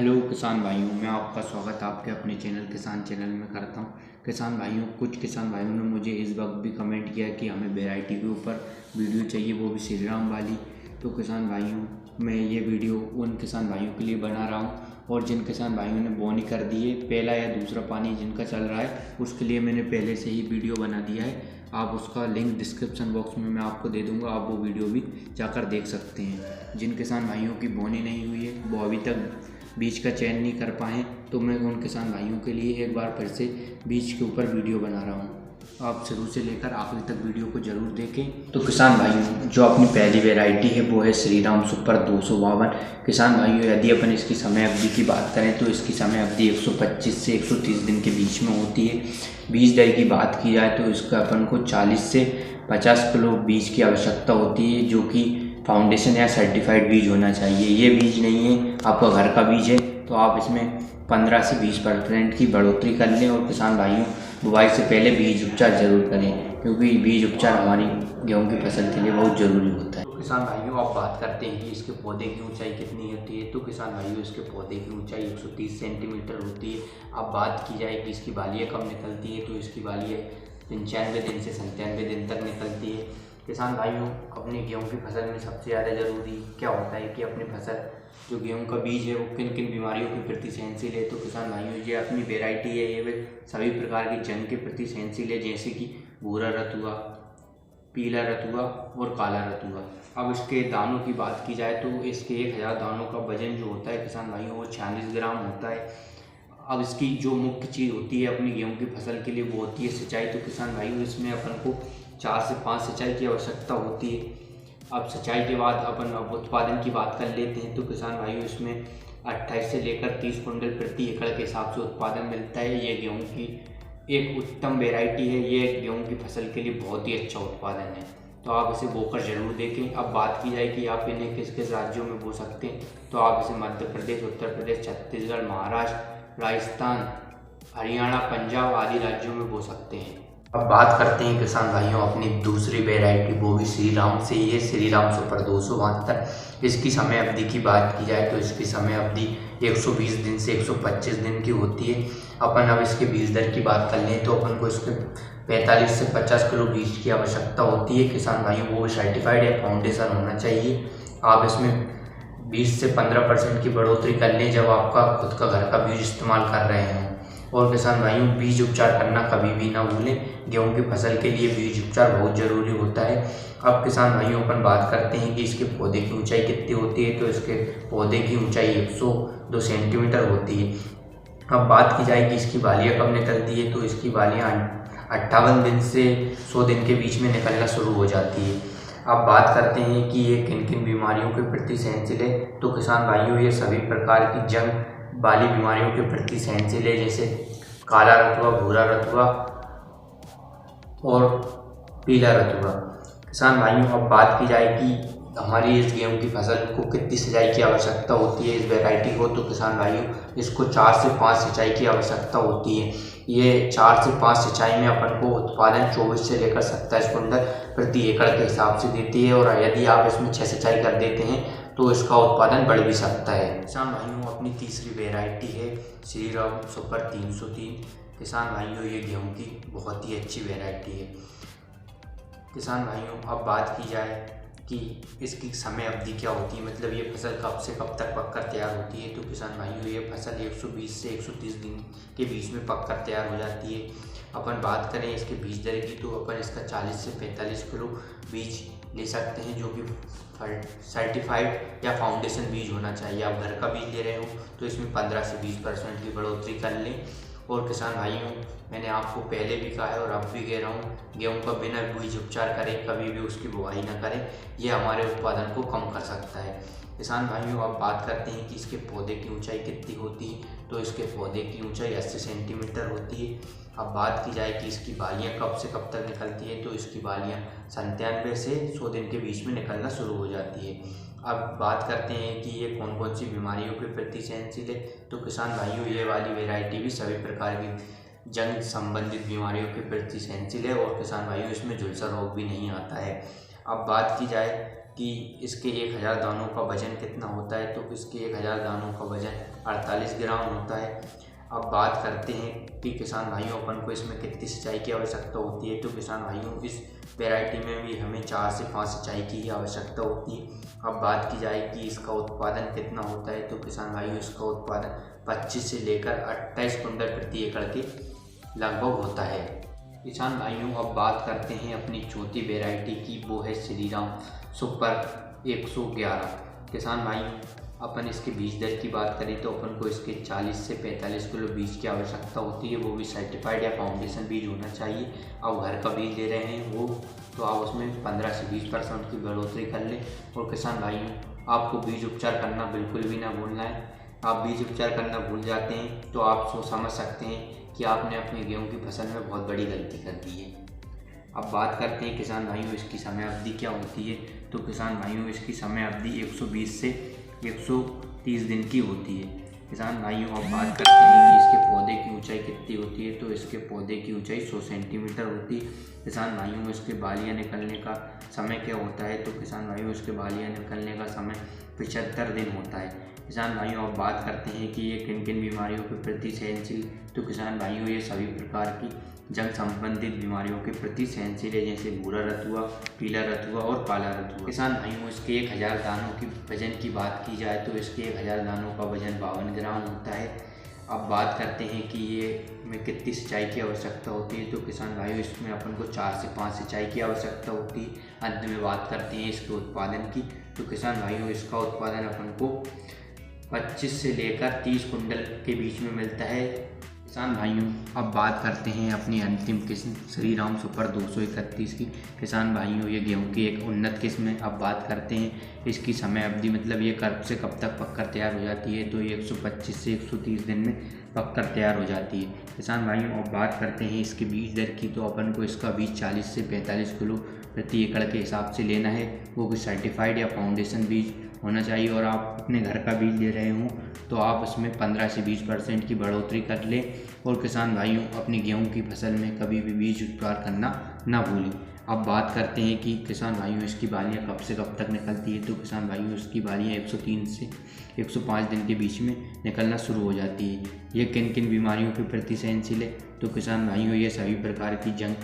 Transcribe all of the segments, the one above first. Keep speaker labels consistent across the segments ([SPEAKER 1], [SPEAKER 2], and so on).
[SPEAKER 1] Hello किसान भाइयों, मैं आपका स्वागत आपके अपने चैनल किसान चैनल में करता हूं। किसान भाइयों, कुछ किसान भाइयों ने मुझे इस वक्त भी कमेंट किया कि हमें वैरायटी के ऊपर वीडियो चाहिए, वो भी श्री राम वाली। तो किसान भाइयों, मैं ये वीडियो उन किसान भाइयों के लिए बना रहा हूं और जिन किसान भाइयों ने बोनी कर दी है, पहला या दूसरा पानी जिनका चल रहा है, उसके लिए मैंने पहले से ही वीडियो बना दिया है। आप उसका लिंक डिस्क्रिप्शन बॉक्स में मैं आपको दे दूंगा, आप वो वीडियो भी जाकर देख सकते हैं। जिन किसान भाइयों की बोनी नहीं हुई है, वो अभी तक बीज का चयन नहीं कर पाएँ, तो मैं उन किसान भाइयों के लिए एक बार फिर से बीज के ऊपर वीडियो बना रहा हूँ। आप शुरू से लेकर आखिरी तक वीडियो को ज़रूर देखें। तो किसान भाइयों, जो अपनी पहली वैरायटी है वो है श्री राम सुपर 252। किसान भाइयों, यदि अपन इसकी समय अवधि की बात करें तो इसकी समय अवधि 125 से 130 दिन के बीच में होती है। बीज दर की बात की जाए तो इसका अपन को 40 से 50 किलो बीज की आवश्यकता होती है, जो कि फाउंडेशन या सर्टिफाइड बीज होना चाहिए। ये बीज नहीं है आपका घर का बीज है, तो आप इसमें 15 से 20% की बढ़ोतरी कर लें। और किसान भाइयों, बुआई से पहले बीज उपचार जरूर करें, क्योंकि बीज उपचार हमारी गेहूं की फसल के लिए बहुत ज़रूरी होता है। तो किसान भाइयों, आप बात करते हैं कि इसके पौधे की ऊंचाई कितनी होती है। तो किसान भाइयों, इसके पौधे की ऊंचाई 130 सेंटीमीटर होती है। अब बात की जाए कि इसकी बालियाँ कब निकलती है, तो इसकी बालियाँ 95 दिन से 97 दिन तक निकलती है। किसान भाइयों, अपने गेहूं की फसल में सबसे ज़्यादा ज़रूरी क्या होता है कि अपनी फसल जो गेहूं का बीज है वो किन किन बीमारियों के प्रति सहनशील है। तो किसान भाइयों, ये अपनी वैरायटी है, ये सभी प्रकार की जंग के प्रति सहनशील है, जैसे कि भूरा रतुआ, पीला रतुआ और काला रतुआ। अब इसके दानों की बात की जाए तो इसके 1000 दानों का वजन जो होता है किसान भाइयों, वो 46 ग्राम होता है। अब इसकी जो मुख्य चीज़ होती है अपनी गेहूं की फसल के लिए, वो होती है सिंचाई। तो किसान भाइयों, इसमें अपन को 4 से 5 सिंचाई की आवश्यकता होती है। अब सिंचाई के बाद अपन अब उत्पादन की बात कर लेते हैं। तो किसान भाइयों, इसमें 28 से लेकर 30 कुंटल प्रति एकड़ के हिसाब से उत्पादन मिलता है। ये गेहूं की एक उत्तम वेराइटी है, ये गेहूं की फसल के लिए बहुत ही अच्छा उत्पादन है, तो आप इसे बोकर ज़रूर देखें। अब बात की जाए कि आप इन्हें किस किस राज्यों में बो सकते हैं, तो आप इसे मध्य प्रदेश, उत्तर प्रदेश, छत्तीसगढ़, महाराष्ट्र, राजस्थान, हरियाणा, पंजाब आदि राज्यों में बो सकते हैं। अब बात करते हैं किसान भाइयों अपनी दूसरी वेराइटी, वो भी श्री राम से ही है, श्री राम सुपर 272। इसकी समय अवधि की बात की जाए तो इसकी समय अवधि 120 दिन से 125 दिन की होती है। अपन अब इसके बीज दर की बात कर लें तो अपन को इसके 45 से 50 किलो बीज की आवश्यकता होती है। किसान भाइयों, वो सर्टिफाइड या फाउंडेशन होना चाहिए। आप इसमें 20 से 15% की बढ़ोतरी कर लें जब आपका खुद का घर का बीज इस्तेमाल कर रहे हैं। और किसान भाइयों, बीज उपचार करना कभी भी ना भूलें, गेहूं की फसल के लिए बीज उपचार बहुत ज़रूरी होता है। अब किसान भाइयों, अपन बात करते हैं कि इसके पौधे की ऊंचाई कितनी होती है। तो इसके पौधे की ऊंचाई 102 सेंटीमीटर होती है। अब बात की जाए कि इसकी बालियाँ कब निकलती है, तो इसकी बालियाँ 58 दिन से 100 दिन के बीच में निकलना शुरू हो जाती है। अब बात करते हैं कि ये किन किन बीमारियों के प्रति सहनशील है। तो किसान भाइयों, ये सभी प्रकार की जंग वाली बीमारियों के प्रति सहनशील है, जैसे काला रतुआ, भूरा रतुआ और पीला रतुआ। किसान भाइयों, अब बात की जाए कि हमारी इस गेहूं की फसल को कितनी सिंचाई की आवश्यकता होती है इस वैरायटी को। तो किसान भाइयों, इसको 4 से 5 सिंचाई की आवश्यकता होती है। ये 4 से 5 सिंचाई में अपन को उत्पादन 24 से लेकर 27 कुंटल प्रति एकड़ के हिसाब से देती है। और यदि आप इसमें 6 सिंचाई कर देते हैं तो इसका उत्पादन बढ़ भी सकता है। किसान भाइयों, अपनी तीसरी वैरायटी है श्री राम सुपर 303। किसान भाइयों, ये गेहूं की बहुत ही अच्छी वैरायटी है। किसान भाइयों, अब बात की जाए कि इसकी समय अवधि क्या होती है, मतलब ये फसल कब से कब तक पककर तैयार होती है। तो किसान भाइयों, ये फसल 120 से 130 दिन के बीच में पककर तैयार हो जाती है। अपन बात करें इसके बीज दर की, तो अपन इसका 40 से 45 किलो बीज ले सकते हैं, जो कि सर्टिफाइड या फाउंडेशन बीज होना चाहिए। आप घर का बीज ले रहे हो तो इसमें 15 से 20% की बढ़ोतरी कर लें। और किसान भाइयों, मैंने आपको पहले भी कहा है और अब भी कह रहा हूँ, गेहूं का बिना बीज उपचार करें कभी भी उसकी बुआई ना करें, यह हमारे उत्पादन को कम कर सकता है। किसान भाइयों, अब बात करते हैं कि इसके पौधे की ऊंचाई कितनी होती है। तो इसके पौधे की ऊंचाई 80 सेंटीमीटर होती है। अब बात की जाए कि इसकी बालियाँ कब से कब तक निकलती है, तो इसकी बालियाँ 97 से 100 दिन के बीच में निकलना शुरू हो जाती है। अब बात करते हैं कि ये कौन कौन सी बीमारियों के प्रति सहनशील है। तो किसान भाइयों, ये वाली वैरायटी भी सभी प्रकार की जंग संबंधित बीमारियों के प्रति सहनशील है। और किसान भाइयों, इसमें झुलसा रोग भी नहीं आता है। अब बात की जाए कि इसके 1000 दानों का वजन कितना होता है। तो इसके 1000 दानों का वजन 48 ग्राम होता है। अब बात करते हैं कि किसान भाइयों अपन को इसमें कितनी सिंचाई की आवश्यकता होती है। तो किसान भाइयों इस वैरायटी में भी हमें 4 से 5 सिंचाई की ही आवश्यकता होती है। अब बात की जाए कि इसका उत्पादन कितना होता है, तो किसान भाइयों इसका उत्पादन 25 से लेकर 28 कुंटल प्रति एकड़ के लगभग होता है। किसान भाइयों अब बात करते हैं अपनी चौथी वैरायटी की, वो है श्रीराम सुपर 111। किसान भाइयों अपन इसके बीज दर की बात करें तो अपन को इसके 40 से 45 किलो बीज की आवश्यकता होती है। वो भी सर्टिफाइड या फाउंडेशन बीज होना चाहिए। अब घर का बीज ले रहे हैं वो तो आप उसमें 15 से 20% की बढ़ोतरी कर लें। और किसान भाइयों आपको बीज उपचार करना बिल्कुल भी ना भूलना है। आप बीज उपचार करना भूल जाते हैं तो आप सोच समझ सकते हैं कि आपने अपनी गेहूँ की फसल में बहुत बड़ी गलती कर दी है। अब बात करते हैं किसान भाइयों इसकी समय अवधि क्या होती है। तो किसान भाइयों इसकी समय अवधि 120 से 130 दिन की होती है। किसान भाइयों अब बात करते हैं कि इसके पौधे की ऊंचाई कितनी होती है। तो इसके पौधे की ऊंचाई 100 सेंटीमीटर होती है। किसान भाइयों इसके बालियाँ निकलने का समय क्या होता है। तो किसान भाइयों इसके बालियाँ निकलने का समय 75 दिन होता है। किसान भाइयों अब बात करते हैं कि ये किन किन बीमारियों के प्रति सहनशील। तो किसान भाइयों ये सभी प्रकार की जंग संबंधित बीमारियों के प्रति सहनशील है, जैसे भूरा रतुआ, पीला रतुआ और काला रतुआ। किसान भाइयों इसके 1000 दानों की वजन की बात की जाए तो इसके 1000 दानों का वजन 52 ग्राम होता है। अब बात करते हैं कि ये में कितनी सिंचाई की आवश्यकता होती है। तो किसान भाइयों इसमें अपन को 4 से 5 सिंचाई की आवश्यकता होती है। अंत में बात करते हैं इसके उत्पादन की। तो किसान भाइयों इसका उत्पादन अपन को 25 से लेकर 30 कुंटल के बीच में मिलता है। किसान भाइयों अब बात करते हैं अपनी अंतिम किस्म श्रीराम सुपर 231 की। किसान भाइयों ये गेहूं की एक उन्नत किस्म है। अब बात करते हैं इसकी समय अवधि, मतलब ये कब से कब तक पककर तैयार हो जाती है। तो ये 125 से 130 दिन में पककर तैयार हो जाती है। किसान भाइयों अब बात करते हैं इसके बीज दर की। तो अपन को इसका बीज 40 से 45 किलो प्रति एकड़ के हिसाब से लेना है। वो भी सर्टिफाइड या फाउंडेशन बीज होना चाहिए। और आप अपने घर का बीज ले रहे हों तो आप उसमें 15 से 20% की बढ़ोतरी कर लें। और किसान भाइयों अपनी गेहूं की फसल में कभी भी बीज उपचार करना ना भूलें। अब बात करते हैं कि किसान भाइयों इसकी बालियां कब से कब तक निकलती है। तो किसान भाइयों इसकी बालियां 103 से 105 दिन के बीच में निकलना शुरू हो जाती है। ये किन किन बीमारियों के प्रति सहनशील है। तो किसान भाइयों ये सभी प्रकार की जंग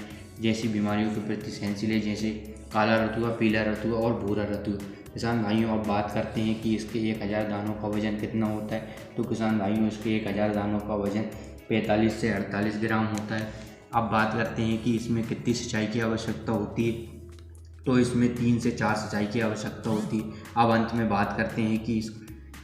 [SPEAKER 1] जैसी बीमारियों के प्रति सहनशील है, जैसे काला रतुआ, पीला रतुआ और भूरा रतुआ। किसान भाइयों अब बात करते हैं कि इसके 1000 दानों का वजन कितना होता है। तो किसान भाइयों इसके 1000 दानों का वजन 45 से 48 ग्राम होता है। अब बात करते हैं कि इसमें कितनी सिंचाई की आवश्यकता होती है। तो इसमें 3 से 4 सिंचाई की आवश्यकता होती है। अब अंत में बात करते हैं कि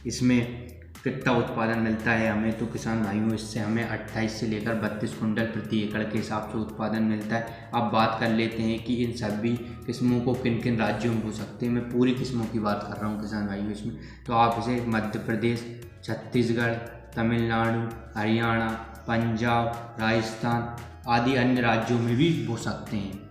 [SPEAKER 1] इसमें कितना उत्पादन मिलता है हमें। तो किसान भाइयों इससे हमें 28 से लेकर 32 कुंटल प्रति एकड़ के हिसाब से उत्पादन मिलता है। अब बात कर लेते हैं कि इन सभी किस्मों को किन किन राज्यों में हो सकते हैं। मैं पूरी किस्मों की बात कर रहा हूँ किसान भाइयों इसमें। तो आप इसे मध्य प्रदेश, छत्तीसगढ़, तमिलनाडु, हरियाणा, पंजाब, राजस्थान आदि अन्य राज्यों में भी बो सकते हैं।